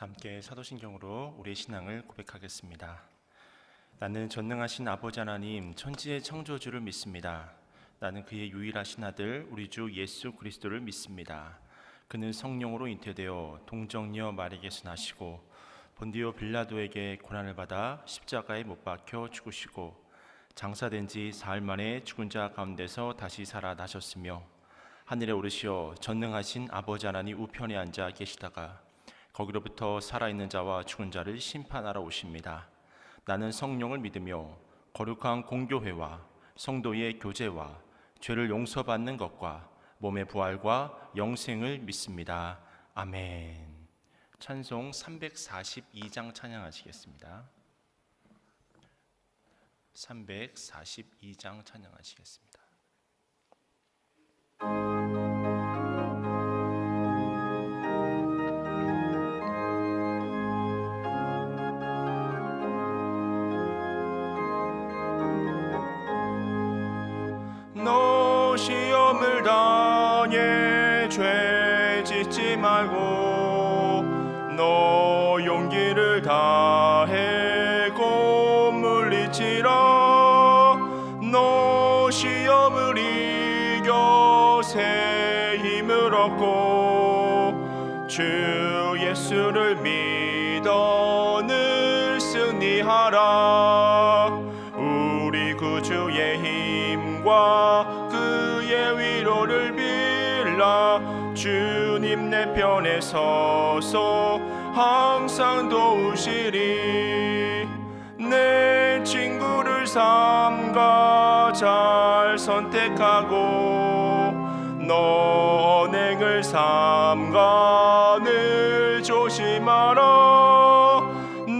함께 사도신경으로 우리의 신앙을 고백하겠습니다. 나는 전능하신 아버지 하나님 천지의 창조주를 믿습니다. 나는 그의 유일하신 아들 우리 주 예수 그리스도를 믿습니다. 그는 성령으로 잉태되어 동정녀 마리아에게서 나시고 본디오 빌라도에게 고난을 받아 십자가에 못 박혀 죽으시고 장사된 지 사흘 만에 죽은 자 가운데서 다시 살아나셨으며 하늘에 오르시어 전능하신 아버지 하나님 우편에 앉아 계시다가 거기로부터 살아있는 자와 죽은 자를 심판하러 오십니다. 나는 성령을 믿으며 거룩한 공교회와 성도의 교제와 죄를 용서받는 것과 몸의 부활과 영생을 믿습니다. 아멘. 찬송 342장 찬양하시겠습니다. 342장 찬양하시겠습니다. 너 시험을 당해 죄 짓지 말고 너 용기를 다해 곧 물리치라. 너 시험을 이겨 새 힘을 얻고 주 예수를 믿어 늘 승리하라. 우리 구주의 힘과 그의 위로를 빌라. 주님 내 편에 서서 항상 도우시리. 내 친구를 삼가 잘 선택하고 너 언행을 삼가 늘 조심하라.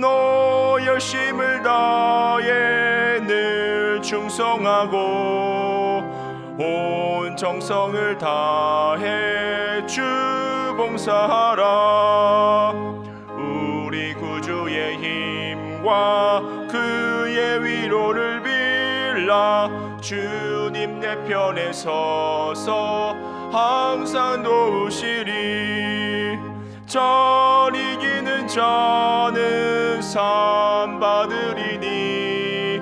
너 열심을 다해 늘 충성하고 온 정성을 다해 주 봉사하라. 우리 구주의 힘과 그의 위로를 빌라. 주님 내 편에 서서 항상 도우시리. 잘 이기는 자는 상 받으리니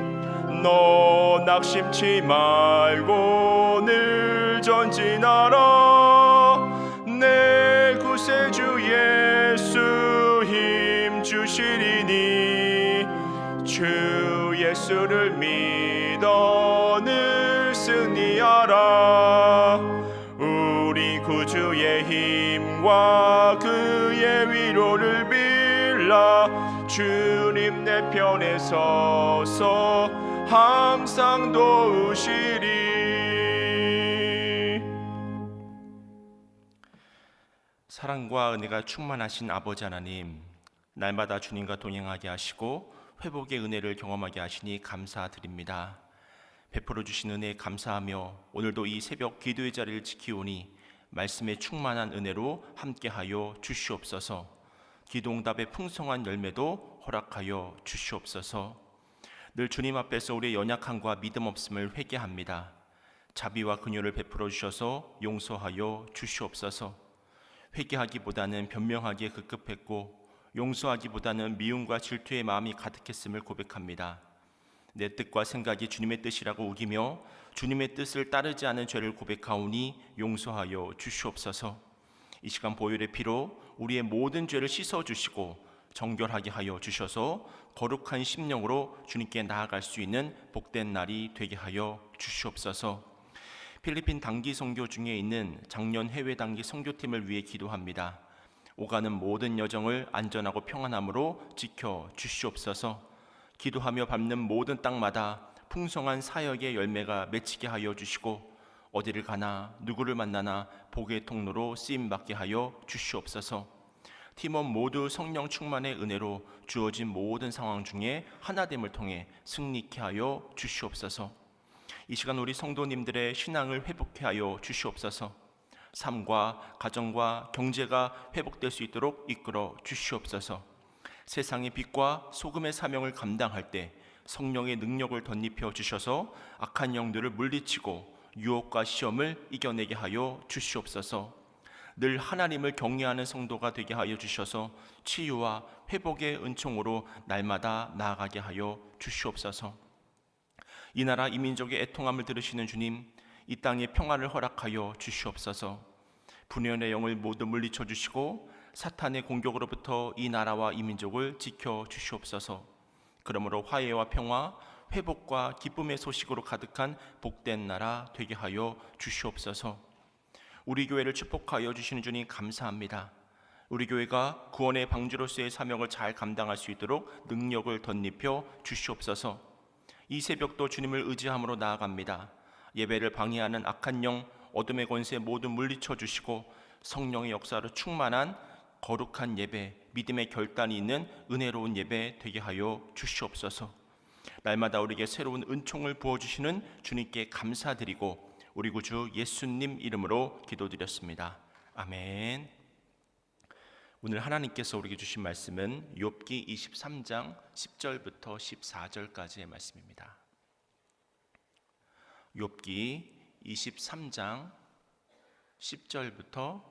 너 낙심치 말고 늘 전진하라. 내 구세주 예수 힘 주시리니 주 예수를 믿어 늘 승리하라. 우리 구주의 힘과 그의 위로를 빌라. 주님 내 편에 서서 항상 도우시리. 사랑과 은혜가 충만하신 아버지 하나님, 날마다 주님과 동행하게 하시고 회복의 은혜를 경험하게 하시니 감사드립니다. 베풀어 주신 은혜에 감사하며 오늘도 이 새벽 기도의 자리를 지키오니 말씀의 충만한 은혜로 함께하여 주시옵소서. 기도응답의 풍성한 열매도 허락하여 주시옵소서. 늘 주님 앞에서 우리의 연약함과 믿음 없음을 회개합니다. 자비와 긍휼을 베풀어 주셔서 용서하여 주시옵소서. 회개하기보다는 변명하기에 급급했고 용서하기보다는 미움과 질투의 마음이 가득했음을 고백합니다. 내 뜻과 생각이 주님의 뜻이라고 우기며 주님의 뜻을 따르지 않은 죄를 고백하오니 용서하여 주시옵소서. 이 시간 보혈의 피로 우리의 모든 죄를 씻어주시고 정결하게 하여 주셔서 거룩한 심령으로 주님께 나아갈 수 있는 복된 날이 되게 하여 주시옵소서. 필리핀 단기 선교 중에 있는 작년 해외 단기 선교팀을 위해 기도합니다. 오가는 모든 여정을 안전하고 평안함으로 지켜 주시옵소서. 기도하며 밟는 모든 땅마다 풍성한 사역의 열매가 맺히게 하여 주시고 어디를 가나 누구를 만나나 복의 통로로 쓰임받게 하여 주시옵소서. 팀원 모두 성령 충만의 은혜로 주어진 모든 상황 중에 하나됨을 통해 승리케 하여 주시옵소서. 이 시간 우리 성도님들의 신앙을 회복케 하여 주시옵소서. 삶과 가정과 경제가 회복될 수 있도록 이끌어 주시옵소서. 세상의 빛과 소금의 사명을 감당할 때 성령의 능력을 덧입혀 주셔서 악한 영들을 물리치고 유혹과 시험을 이겨내게 하여 주시옵소서. 늘 하나님을 경외하는 성도가 되게 하여 주셔서 치유와 회복의 은총으로 날마다 나아가게 하여 주시옵소서. 이 나라 이 민족의 애통함을 들으시는 주님, 이 땅에 평화를 허락하여 주시옵소서. 분열의 영을 모두 물리쳐 주시고 사탄의 공격으로부터 이 나라와 이 민족을 지켜 주시옵소서. 그러므로 화해와 평화, 회복과 기쁨의 소식으로 가득한 복된 나라 되게 하여 주시옵소서. 우리 교회를 축복하여 주시는 주님 감사합니다. 우리 교회가 구원의 방주로서의 사명을 잘 감당할 수 있도록 능력을 덧입혀 주시옵소서. 이 새벽도 주님을 의지함으로 나아갑니다. 예배를 방해하는 악한 영, 어둠의 권세 모두 물리쳐 주시고 성령의 역사로 충만한 거룩한 예배, 믿음의 결단이 있는 은혜로운 예배 되게 하여 주시옵소서. 날마다 우리에게 새로운 은총을 부어주시는 주님께 감사드리고 우리 구주 예수님 이름으로 기도드렸습니다. 아멘. 오늘 하나님께서 우리에게 주신 말씀은 욥기 23장 10절부터 14절까지의 말씀입니다. 욥기 23장 10절부터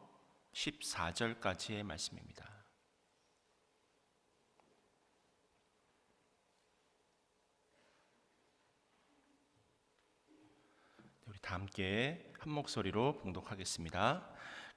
14절까지의 말씀입니다. 우리 다 함께 한 목소리로 봉독하겠습니다.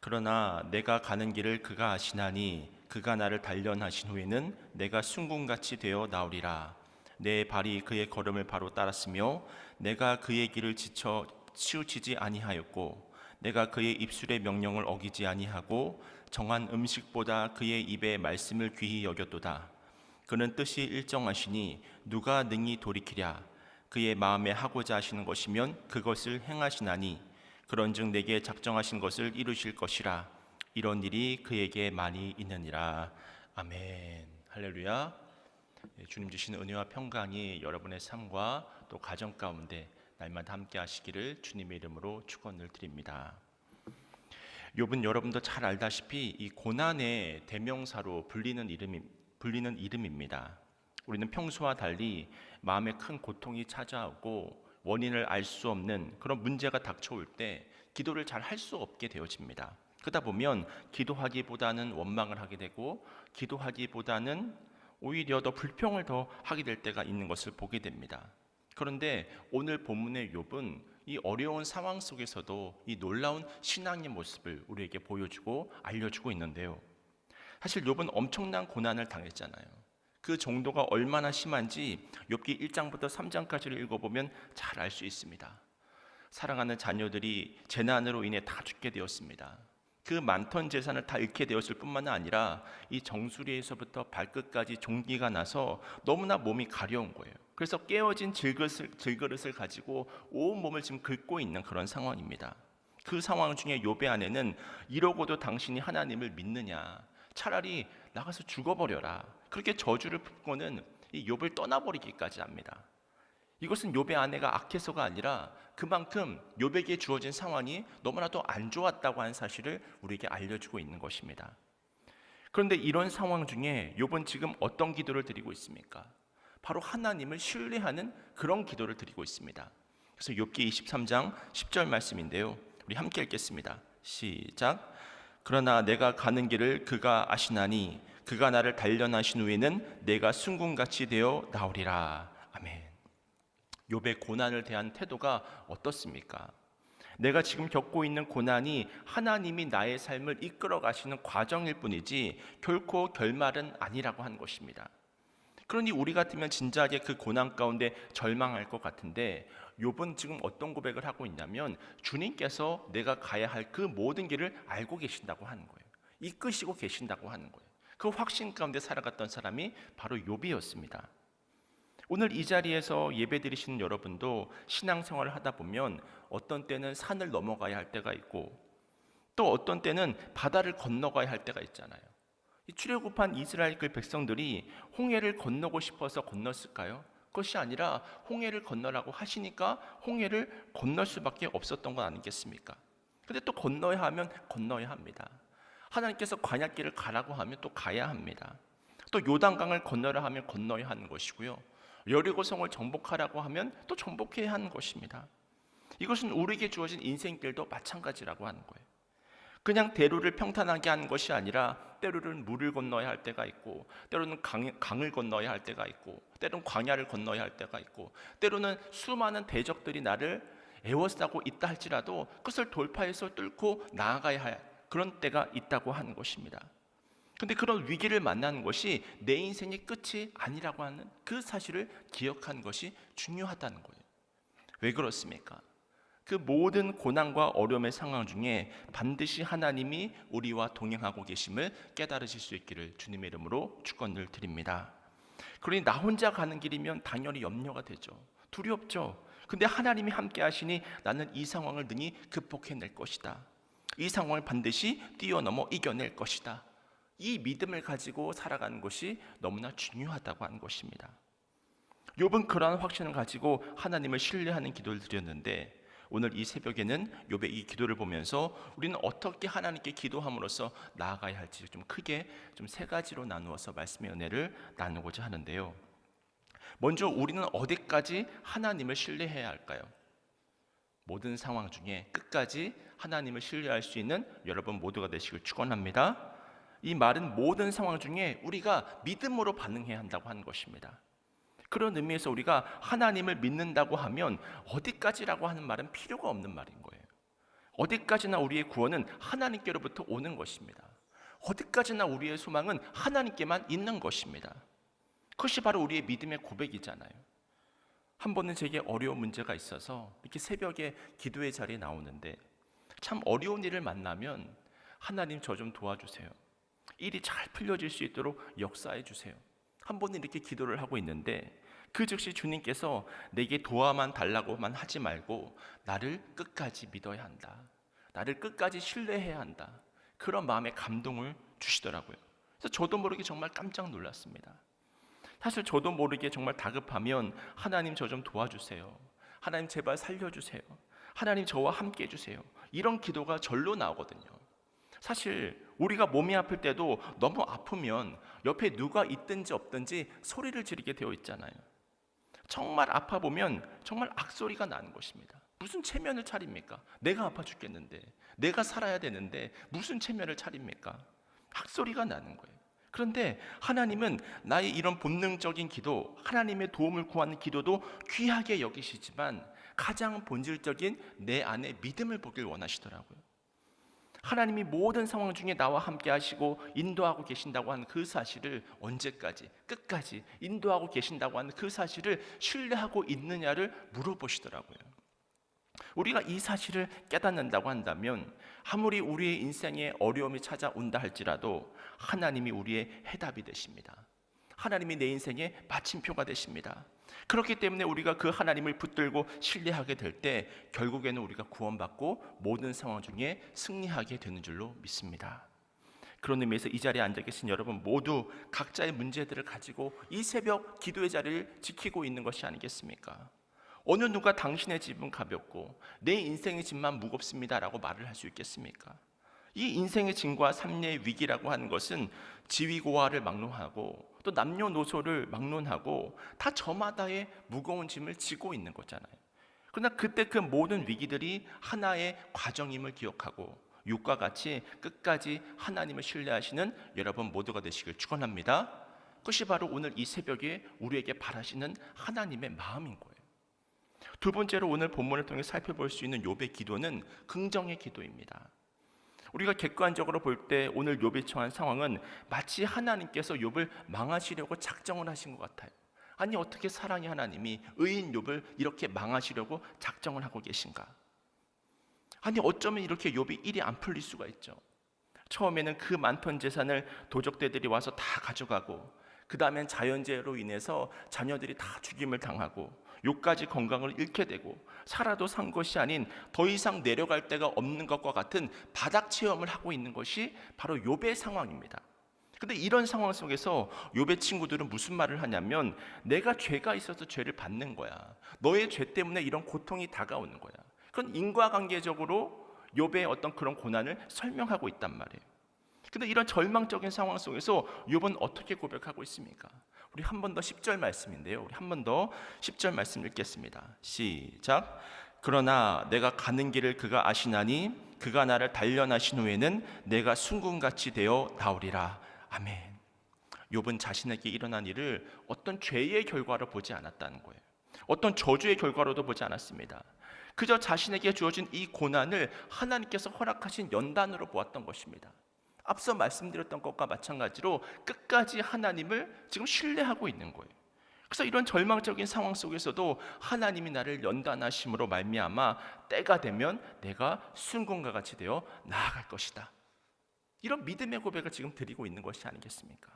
그러나 내가 가는 길을 그가 아시나니 그가 나를 단련하신 후에는 내가 순금같이 되어 나오리라. 내 발이 그의 걸음을 바로 따랐으며 내가 그의 길을 지쳐 치우치지 아니하였고 내가 그의 입술의 명령을 어기지 아니하고 정한 음식보다 그의 입의 말씀을 귀히 여겼도다. 그는 뜻이 일정하시니 누가 능히 돌이키랴. 그의 마음에 하고자 하시는 것이면 그것을 행하시나니 그런즉 내게 작정하신 것을 이루실 것이라. 이런 일이 그에게 많이 있느니라. 아멘. 할렐루야. 주님 주신 은혜와 평강이 여러분의 삶과 또 가정 가운데 날마다 함께 하시기를 주님의 이름으로 축원을 드립니다. 욥은 여러분도 잘 알다시피 이 고난의 대명사로 불리는 이름입니다. 우리는 평소와 달리 마음에 큰 고통이 찾아오고 원인을 알 수 없는 그런 문제가 닥쳐올 때 기도를 잘 할 수 없게 되어집니다. 그러다 보면 기도하기보다는 원망을 하게 되고 기도하기보다는 오히려 더 불평을 더 하게 될 때가 있는 것을 보게 됩니다. 그런데 오늘 본문의 욥은 이 어려운 상황 속에서도 이 놀라운 신앙의 모습을 우리에게 보여주고 알려주고 있는데요. 사실 욥은 엄청난 고난을 당했잖아요. 그 정도가 얼마나 심한지 욥기 1장부터 3장까지를 읽어보면 잘 알 수 있습니다. 사랑하는 자녀들이 재난으로 인해 다 죽게 되었습니다. 그 많던 재산을 다 잃게 되었을 뿐만 아니라 이 정수리에서부터 발끝까지 종기가 나서 너무나 몸이 가려운 거예요. 그래서 깨어진 질그릇을 가지고 온 몸을 지금 긁고 있는 그런 상황입니다. 그 상황 중에 욥의 아내는 이러고도 당신이 하나님을 믿느냐, 차라리 나가서 죽어버려라, 그렇게 저주를 품고는 이 욥을 떠나버리기까지 합니다. 이것은 욥의 아내가 악해서가 아니라 그만큼 욥에게 주어진 상황이 너무나도 안 좋았다고 하는 사실을 우리에게 알려주고 있는 것입니다. 그런데 이런 상황 중에 욥은 지금 어떤 기도를 드리고 있습니까? 바로 하나님을 신뢰하는 그런 기도를 드리고 있습니다. 그래서 욥기 23장 10절 말씀인데요, 우리 함께 읽겠습니다. 시작. 그러나 내가 가는 길을 그가 아시나니 그가 나를 단련하신 후에는 내가 순금같이 되어 나오리라. 아멘. 욥의 고난을 대한 태도가 어떻습니까? 내가 지금 겪고 있는 고난이 하나님이 나의 삶을 이끌어 가시는 과정일 뿐이지 결코 결말은 아니라고 한 것입니다. 그러니 우리 같으면 진지하게 그 고난 가운데 절망할 것 같은데 욥은 지금 어떤 고백을 하고 있냐면 주님께서 내가 가야 할 그 모든 길을 알고 계신다고 하는 거예요. 이끄시고 계신다고 하는 거예요. 그 확신 가운데 살아갔던 사람이 바로 욥이었습니다. 오늘 이 자리에서 예배드리시는 여러분도 신앙생활을 하다 보면 어떤 때는 산을 넘어가야 할 때가 있고 또 어떤 때는 바다를 건너가야 할 때가 있잖아요. 이 출애굽한 이스라엘 그 백성들이 홍해를 건너고 싶어서 건넜을까요? 그것이 아니라 홍해를 건너라고 하시니까 홍해를 건널 수밖에 없었던 건 아니겠습니까? 근데 또 건너야 하면 건너야 합니다. 하나님께서 광야길을 가라고 하면 또 가야 합니다. 또 요단강을 건너라 하면 건너야 하는 것이고요. 여리고성을 정복하라고 하면 또 정복해야 하는 것입니다. 이것은 우리에게 주어진 인생길도 마찬가지라고 하는 거예요. 그냥 대로를 평탄하게 하는 것이 아니라 때로는 물을 건너야 할 때가 있고, 때로는 강을 건너야 할 때가 있고, 때로는 광야를 건너야 할 때가 있고, 때로는 수많은 대적들이 나를 에워싸고 있다 할지라도 그것을 돌파해서 뚫고 나아가야 할 그런 때가 있다고 하는 것입니다. 근데 그런 위기를 만나는 것이 내 인생의 끝이 아니라고 하는 그 사실을 기억하는 것이 중요하다는 거예요. 왜 그렇습니까? 그 모든 고난과 어려움의 상황 중에 반드시 하나님이 우리와 동행하고 계심을 깨달으실 수 있기를 주님의 이름으로 축원을 드립니다. 그러니 나 혼자 가는 길이면 당연히 염려가 되죠. 두렵죠. 근데 하나님이 함께 하시니 나는 이 상황을 능히 극복해낼 것이다. 이 상황을 반드시 뛰어넘어 이겨낼 것이다. 이 믿음을 가지고 살아가는 것이 너무나 중요하다고 하는 것입니다. 욥은 그러한 확신을 가지고 하나님을 신뢰하는 기도를 드렸는데, 오늘 이 새벽에는 욥의 이 기도를 보면서 우리는 어떻게 하나님께 기도함으로써 나아가야 할지 좀 크게 세 가지로 나누어서 말씀의 은혜를 나누고자 하는데요. 먼저 우리는 어디까지 하나님을 신뢰해야 할까요? 모든 상황 중에 끝까지 하나님을 신뢰할 수 있는 여러분 모두가 되시길 축원합니다. 이 말은 모든 상황 중에 우리가 믿음으로 반응해야 한다고 하는 것입니다. 그런 의미에서 우리가 하나님을 믿는다고 하면 어디까지라고 하는 말은 필요가 없는 말인 거예요. 어디까지나 우리의 구원은 하나님께로부터 오는 것입니다. 어디까지나 우리의 소망은 하나님께만 있는 것입니다. 그것이 바로 우리의 믿음의 고백이잖아요. 한 번은 제게 어려운 문제가 있어서 이렇게 새벽에 기도의 자리에 나오는데, 참 어려운 일을 만나면 하나님 저 좀 도와주세요. 일이 잘 풀려질 수 있도록 역사해 주세요. 한 번은 이렇게 기도를 하고 있는데, 그 즉시 주님께서 내게 도와만 달라고만 하지 말고 나를 끝까지 믿어야 한다. 나를 끝까지 신뢰해야 한다. 그런 마음의 감동을 주시더라고요. 그래서 저도 모르게 정말 깜짝 놀랐습니다. 사실 저도 모르게 정말 다급하면 하나님 저 좀 도와주세요. 하나님 제발 살려주세요. 하나님 저와 함께 해주세요. 이런 기도가 절로 나오거든요. 사실 우리가 몸이 아플 때도 너무 아프면 옆에 누가 있든지 없든지 소리를 지르게 되어 있잖아요. 정말 아파 보면 정말 악소리가 나는 것입니다. 무슨 체면을 차립니까? 내가 아파 죽겠는데, 내가 살아야 되는데 무슨 체면을 차립니까? 악소리가 나는 거예요. 그런데 하나님은 나의 이런 본능적인 기도, 하나님의 도움을 구하는 기도도 귀하게 여기시지만 가장 본질적인 내 안에 믿음을 보길 원하시더라고요. 하나님이 모든 상황 중에 나와 함께 하시고 인도하고 계신다고 하는 그 사실을 언제까지, 끝까지 인도하고 계신다고 하는 그 사실을 신뢰하고 있느냐를 물어보시더라고요. 우리가 이 사실을 깨닫는다고 한다면 아무리 우리의 인생에 어려움이 찾아온다 할지라도 하나님이 우리의 해답이 되십니다. 하나님이 내 인생의 마침표가 되십니다. 그렇기 때문에 우리가 그 하나님을 붙들고 신뢰하게 될 때 결국에는 우리가 구원받고 모든 상황 중에 승리하게 되는 줄로 믿습니다. 그런 의미에서 이 자리에 앉아 계신 여러분 모두 각자의 문제들을 가지고 이 새벽 기도의 자리를 지키고 있는 것이 아니겠습니까? 어느 누가 당신의 짐은 가볍고 내 인생의 짐만 무겁습니다라고 말을 할 수 있겠습니까? 이 인생의 짐과 삶의 위기라고 하는 것은 지위고하를 막론하고 또 남녀노소를 막론하고 다 저마다의 무거운 짐을 지고 있는 거잖아요. 그러나 그때 그 모든 위기들이 하나의 과정임을 기억하고 육과 같이 끝까지 하나님을 신뢰하시는 여러분 모두가 되시길 축원합니다. 그것이 바로 오늘 이 새벽에 우리에게 바라시는 하나님의 마음인 거예요. 두 번째로 오늘 본문을 통해 살펴볼 수 있는 욥의 기도는 긍정의 기도입니다. 우리가 객관적으로 볼 때 오늘 욥이 처한 상황은 마치 하나님께서 욥을 망하시려고 작정을 하신 것 같아요. 아니 어떻게 사랑의 하나님이 의인 욥을 이렇게 망하시려고 작정을 하고 계신가? 아니 어쩌면 이렇게 욥이 일이 안 풀릴 수가 있죠. 처음에는 그 많던 재산을 도적들이 와서 다 가져가고, 그 다음엔 자연재해로 인해서 자녀들이 다 죽임을 당하고, 욕까지 건강을 잃게 되고, 살아도 산 것이 아닌 더 이상 내려갈 데가 없는 것과 같은 바닥 체험을 하고 있는 것이 바로 욥의 상황입니다. 근데 이런 상황 속에서 욥의 친구들은 무슨 말을 하냐면, 내가 죄가 있어서 죄를 받는 거야. 너의 죄 때문에 이런 고통이 다가오는 거야. 그건 인과관계적으로 욥의 어떤 그런 고난을 설명하고 있단 말이에요. 근데 이런 절망적인 상황 속에서 욥은 어떻게 고백하고 있습니까? 우리 한 번 더 10절 말씀인데요. 우리 한 번 더 10절 말씀 읽겠습니다. 시작. 그러나 내가 가는 길을 그가 아시나니 그가 나를 단련하신 후에는 내가 순금같이 되어 나오리라. 아멘. 욥은 자신에게 일어난 일을 어떤 죄의 결과로 보지 않았다는 거예요. 어떤 저주의 결과로도 보지 않았습니다. 그저 자신에게 주어진 이 고난을 하나님께서 허락하신 연단으로 보았던 것입니다. 앞서 말씀드렸던 것과 마찬가지로 끝까지 하나님을 지금 신뢰하고 있는 거예요. 그래서 이런 절망적인 상황 속에서도 하나님이 나를 연단하심으로 말미암아 때가 되면 내가 순금과 같이 되어 나아갈 것이다. 이런 믿음의 고백을 지금 드리고 있는 것이 아니겠습니까?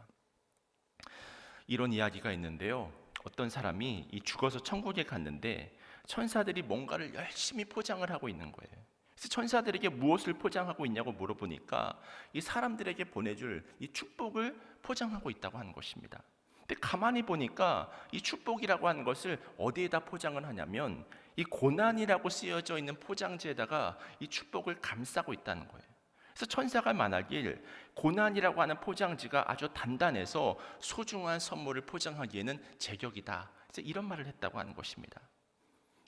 이런 이야기가 있는데요. 어떤 사람이 죽어서 천국에 갔는데 천사들이 뭔가를 열심히 포장을 하고 있는 거예요. 그래서 천사들에게 무엇을 포장하고 있냐고 물어보니까 이 사람들에게 보내줄 이 축복을 포장하고 있다고 하는 것입니다. 근데 가만히 보니까 이 축복이라고 하는 것을 어디에다 포장을 하냐면 이 고난이라고 쓰여져 있는 포장지에다가 이 축복을 감싸고 있다는 거예요. 그래서 천사가 말하길 고난이라고 하는 포장지가 아주 단단해서 소중한 선물을 포장하기에는 제격이다. 그래서 이런 말을 했다고 하는 것입니다.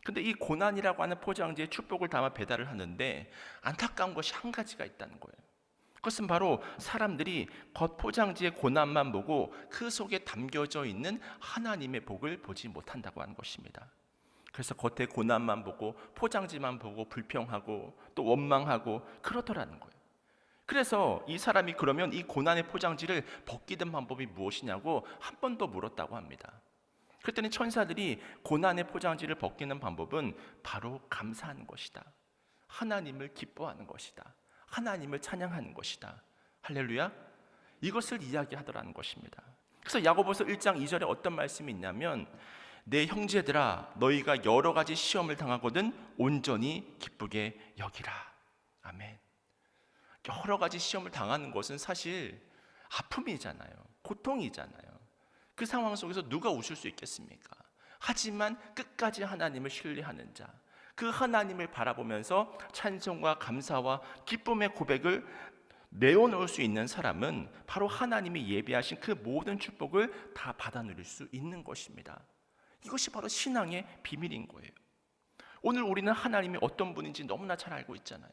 근데 이 고난이라고 하는 포장지에 축복을 담아 배달을 하는데 안타까운 것이 한 가지가 있다는 거예요. 그것은 바로 사람들이 겉 포장지의 고난만 보고 그 속에 담겨져 있는 하나님의 복을 보지 못한다고 하는 것입니다. 그래서 겉에 고난만 보고 포장지만 보고 불평하고 또 원망하고 그러더라는 거예요. 그래서 이 사람이 그러면 이 고난의 포장지를 벗기는 방법이 무엇이냐고 한 번 더 물었다고 합니다. 그랬더니 천사들이 고난의 포장지를 벗기는 방법은 바로 감사하는 것이다. 하나님을 기뻐하는 것이다. 하나님을 찬양하는 것이다. 할렐루야. 이것을 이야기하더라는 것입니다. 그래서 야고보서 1장 2절에 어떤 말씀이 있냐면 내 형제들아 너희가 여러 가지 시험을 당하거든 온전히 기쁘게 여기라. 아멘. 여러 가지 시험을 당하는 것은 사실 아픔이잖아요. 고통이잖아요. 그 상황 속에서 누가 웃을 수 있겠습니까? 하지만 끝까지 하나님을 신뢰하는 자, 그 하나님을 바라보면서 찬송과 감사와 기쁨의 고백을 내어놓을 수 있는 사람은 바로 하나님이 예비하신 그 모든 축복을 다 받아 누릴 수 있는 것입니다. 이것이 바로 신앙의 비밀인 거예요. 오늘 우리는 하나님이 어떤 분인지 너무나 잘 알고 있잖아요.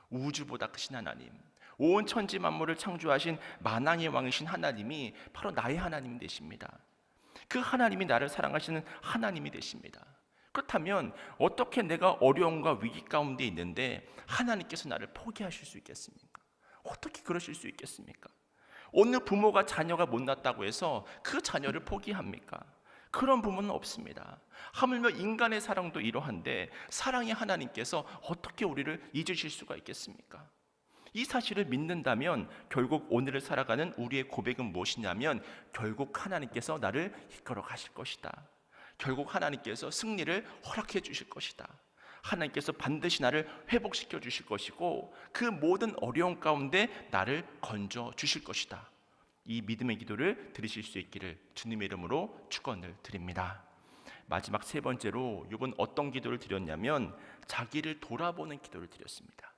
우주보다 크신 하나님, 온 천지 만물을 창조하신 만왕의 왕이신 하나님이 바로 나의 하나님 되십니다. 그 하나님이 나를 사랑하시는 하나님이 되십니다. 그렇다면 어떻게 내가 어려움과 위기 가운데 있는데 하나님께서 나를 포기하실 수 있겠습니까? 어떻게 그러실 수 있겠습니까? 어느 부모가 자녀가 못났다고 해서 그 자녀를 포기합니까? 그런 부모는 없습니다. 하물며 인간의 사랑도 이러한데 사랑의 하나님께서 어떻게 우리를 잊으실 수가 있겠습니까? 이 사실을 믿는다면 결국 오늘을 살아가는 우리의 고백은 무엇이냐면 결국 하나님께서 나를 이끌어 가실 것이다. 결국 하나님께서 승리를 허락해 주실 것이다. 하나님께서 반드시 나를 회복시켜 주실 것이고 그 모든 어려움 가운데 나를 건져 주실 것이다. 이 믿음의 기도를 드리실 수 있기를 주님의 이름으로 축원을 드립니다. 마지막 세 번째로 욥은 어떤 기도를 드렸냐면 자기를 돌아보는 기도를 드렸습니다.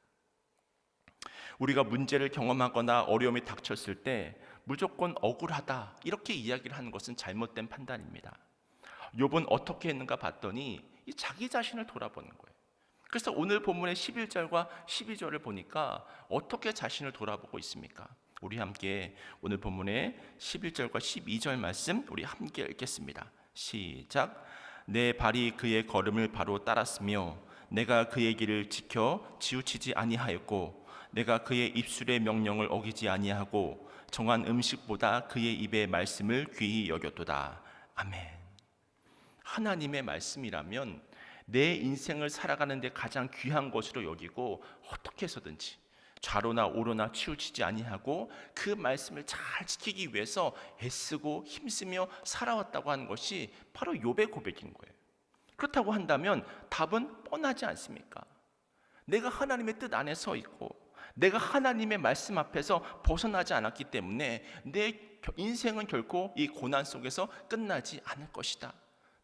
우리가 문제를 경험하거나 어려움이 닥쳤을 때 무조건 억울하다 이렇게 이야기를 하는 것은 잘못된 판단입니다. 욥은 어떻게 했는가 봤더니 자기 자신을 돌아보는 거예요. 그래서 오늘 본문의 11절과 12절을 보니까 어떻게 자신을 돌아보고 있습니까? 우리 함께 오늘 본문의 11절과 12절 말씀 우리 함께 읽겠습니다. 시작. 내 발이 그의 걸음을 바로 따랐으며 내가 그의 길을 지켜 지우치지 아니하였고 내가 그의 입술의 명령을 어기지 아니하고 정한 음식보다 그의 입의 말씀을 귀히 여겼도다. 아멘. 하나님의 말씀이라면 내 인생을 살아가는 데 가장 귀한 것으로 여기고 어떻게 해서든지 좌로나 우로나 치우치지 아니하고 그 말씀을 잘 지키기 위해서 애쓰고 힘쓰며 살아왔다고 하는 것이 바로 욥의 고백인 거예요. 그렇다고 한다면 답은 뻔하지 않습니까? 내가 하나님의 뜻 안에 서 있고 내가 하나님의 말씀 앞에서 벗어나지 않았기 때문에 내 인생은 결코 이 고난 속에서 끝나지 않을 것이다.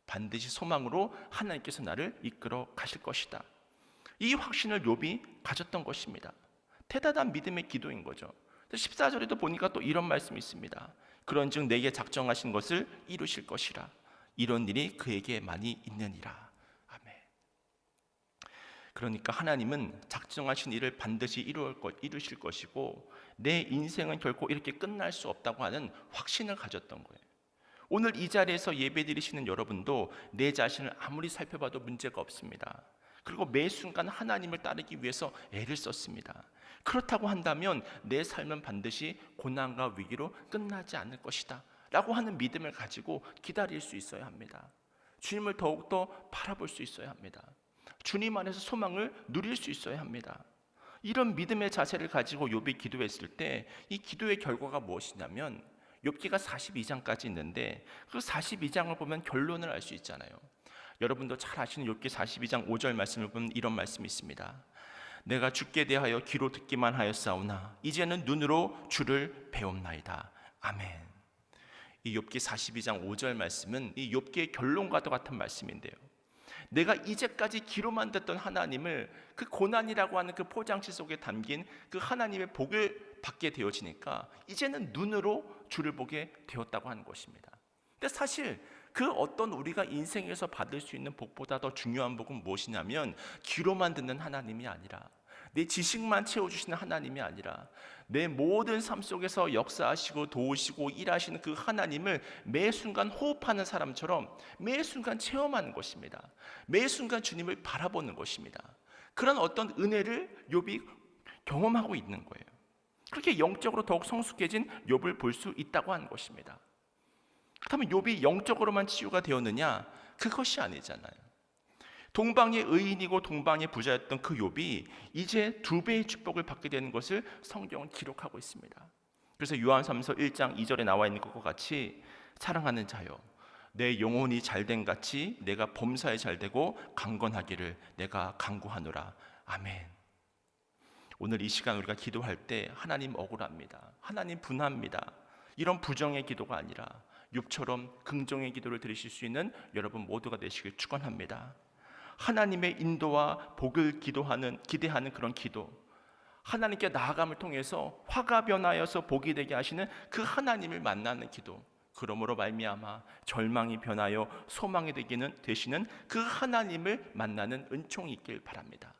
반드시 소망으로 하나님께서 나를 이끌어 가실 것이다. 이 확신을 욥이 가졌던 것입니다. 대단한 믿음의 기도인 거죠. 14절에도 보니까 또 이런 말씀이 있습니다. 그런즉 내게 작정하신 것을 이루실 것이라. 이런 일이 그에게 많이 있느니라. 아멘. 그러니까 하나님은 작정하신 일을 반드시 이루실 것이고 내 인생은 결코 이렇게 끝날 수 없다고 하는 확신을 가졌던 거예요. 오늘 이 자리에서 예배드리시는 여러분도 내 자신을 아무리 살펴봐도 문제가 없습니다. 그리고 매 순간 하나님을 따르기 위해서 애를 썼습니다. 그렇다고 한다면 내 삶은 반드시 고난과 위기로 끝나지 않을 것이다 라고 하는 믿음을 가지고 기다릴 수 있어야 합니다. 주님을 더욱더 바라볼 수 있어야 합니다. 주님 안에서 소망을 누릴 수 있어야 합니다. 이런 믿음의 자세를 가지고 욥이 기도했을 때 이 기도의 결과가 무엇이냐면 욥기가 42장까지 있는데 그 42장을 보면 결론을 알 수 있잖아요. 여러분도 잘 아시는 욥기 42장 5절 말씀을 보면 이런 말씀이 있습니다. 내가 주께 대하여 귀로 듣기만 하였사오나 이제는 눈으로 주를 배움나이다. 아멘. 이 욥기 42장 5절 말씀은 이 욥기의 결론과도 같은 말씀인데요. 내가 이제까지 귀로만 듣던 하나님을 그 고난이라고 하는 그 포장지 속에 담긴 그 하나님의 복을 받게 되어지니까 이제는 눈으로 주를 보게 되었다고 하는 것입니다. 근데 사실 그 어떤 우리가 인생에서 받을 수 있는 복보다 더 중요한 복은 무엇이냐면 귀로만 듣는 하나님이 아니라 내 지식만 채워주시는 하나님이 아니라 내 모든 삶 속에서 역사하시고 도우시고 일하시는 그 하나님을 매 순간 호흡하는 사람처럼 매 순간 체험하는 것입니다. 매 순간 주님을 바라보는 것입니다. 그런 어떤 은혜를 욥이 경험하고 있는 거예요. 그렇게 영적으로 더욱 성숙해진 욥을 볼 수 있다고 하는 것입니다. 그렇다면 욥이 영적으로만 치유가 되었느냐? 그것이 아니잖아요. 동방의 의인이고 동방의 부자였던 그 욥이 이제 2배의 축복을 받게 되는 것을 성경은 기록하고 있습니다. 그래서 요한삼서 1장 2절에 나와 있는 것과 같이 사랑하는 자여 내 영혼이 잘된 같이 내가 범사에 잘되고 강건하기를 내가 간구하노라. 아멘. 오늘 이 시간 우리가 기도할 때 하나님 억울합니다. 하나님 분합니다. 이런 부정의 기도가 아니라 욥처럼 긍정의 기도를 드리실 수 있는 여러분 모두가 되시길 축원합니다. 하나님의 인도와 복을 기대하는 그런 기도, 하나님께 나아감을 통해서 화가 변하여서 복이 되게 하시는 그 하나님을 만나는 기도, 그러므로 말미암아 절망이 변하여 소망이 되시는 그 하나님을 만나는 은총이 있길 바랍니다.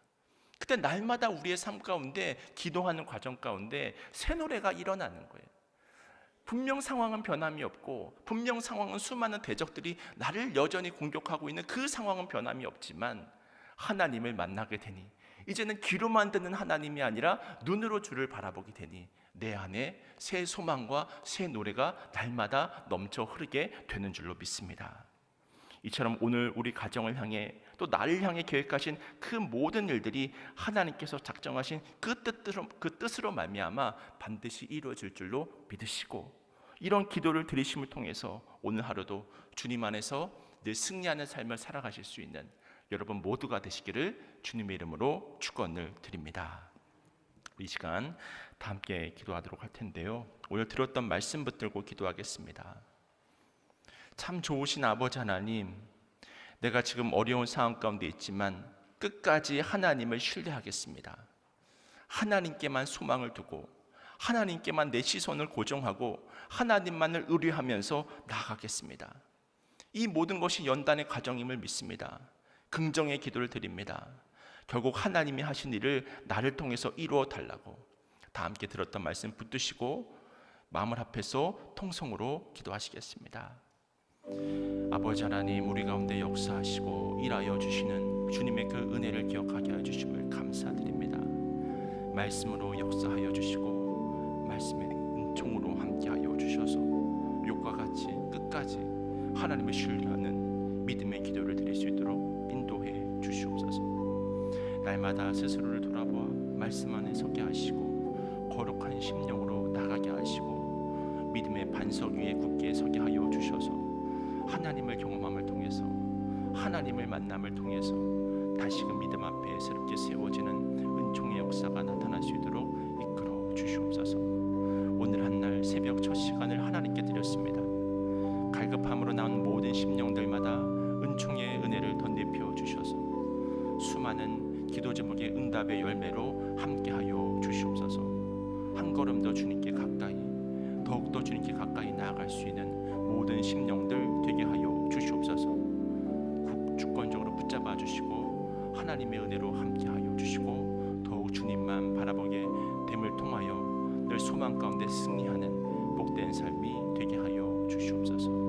그때 날마다 우리의 삶 가운데 기도하는 과정 가운데 새 노래가 일어나는 거예요. 분명 상황은 변함이 없고 분명 상황은 수많은 대적들이 나를 여전히 공격하고 있는 그 상황은 변함이 없지만 하나님을 만나게 되니 이제는 귀로만 듣는 하나님이 아니라 눈으로 주를 바라보게 되니 내 안에 새 소망과 새 노래가 날마다 넘쳐 흐르게 되는 줄로 믿습니다. 이처럼 오늘 우리 가정을 향해 또 나를 향해 계획하신 그 모든 일들이 하나님께서 작정하신 그 뜻으로 말미암아 반드시 이루어질 줄로 믿으시고 이런 기도를 드리심을 통해서 오늘 하루도 주님 안에서 늘 승리하는 삶을 살아가실 수 있는 여러분 모두가 되시기를 주님의 이름으로 축원을 드립니다. 이 시간 다 함께 기도하도록 할 텐데요. 오늘 들었던 말씀 붙들고 기도하겠습니다. 참 좋으신 아버지 하나님, 내가 지금 어려운 상황 가운데 있지만 끝까지 하나님을 신뢰하겠습니다. 하나님께만 소망을 두고 하나님께만 내 시선을 고정하고 하나님만을 의뢰하면서 나아가겠습니다. 이 모든 것이 연단의 과정임을 믿습니다. 긍정의 기도를 드립니다. 결국 하나님이 하신 일을 나를 통해서 이루어 달라고 다 함께 들었던 말씀 붙드시고 마음을 합해서 통성으로 기도하시겠습니다. 아버지 하나님, 우리 가운데 역사하시고 일하여 주시는 주님의 그 은혜를 기억하게 하여 주심을 감사드립니다. 말씀으로 역사하여 주시고 말씀의 은총으로 함께하여 주셔서 욥과 같이 끝까지 하나님을 신뢰하는 믿음의 기도를 드릴 수 있도록 인도해 주시옵소서. 날마다 스스로를 돌아보아 말씀 안에 서게 하시고 거룩한 심령으로 나가게 하시고 믿음의 반석 위에 굳게 서게 하여 주셔서 하나님을 경험함을 통해서 하나님을 만남을 통해서 다시금 믿음 앞에 새롭게 세워지는 은총의 역사가 나타날 수 있도록 이끌어 주시옵소서. 오늘 한날 새벽 첫 시간을 하나님께 드렸습니다. 갈급함으로 나온 모든 심령들마다 은총의 은혜를 덧입혀 주셔서 수많은 기도 제목의 응답의 열매로 함께하여 주시옵소서. 한 걸음 더 주님께 가까이, 더욱더 주님께 가까이 나아갈 수 있는 모든 심령들 되게 하여 주시옵소서. 주권적으로 붙잡아 주시고 하나님의 은혜로 함께하여 주시고 더욱 주님만 바라보게 됨을 통하여 늘 소망 가운데 승리하는 복된 삶이 되게 하여 주시옵소서.